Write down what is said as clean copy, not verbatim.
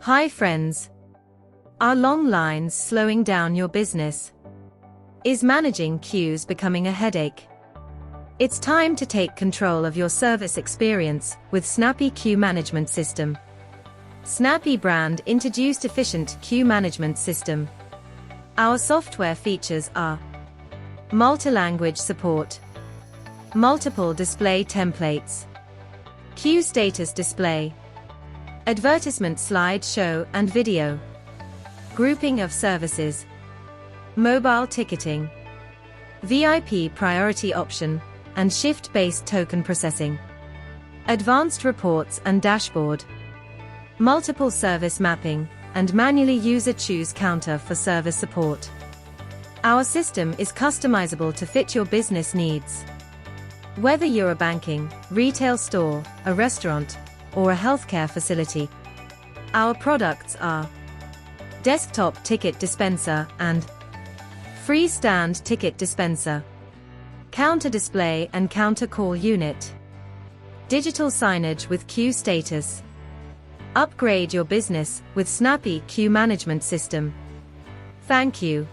Hi friends. Are long lines slowing down your business? Is managing queues becoming a headache? It's time to take control of your service experience with Snappy Queue Management System. Snappy brand introduced efficient queue management system. Our software features are multi-language support, multiple display templates, queue status display, advertisement slideshow and video, grouping of services, mobile ticketing, VIP priority option, and shift-based token processing, advanced reports and dashboard, multiple service mapping, and manually user choose counter for service support. Our system is customizable to fit your business needs. Whether you're a banking, retail store, a restaurant, or a healthcare facility, our products are desktop ticket dispenser and freestand ticket dispenser, counter display and counter call unit, digital signage with queue status. Upgrade your business with Snappy Queue Management System. Thank you.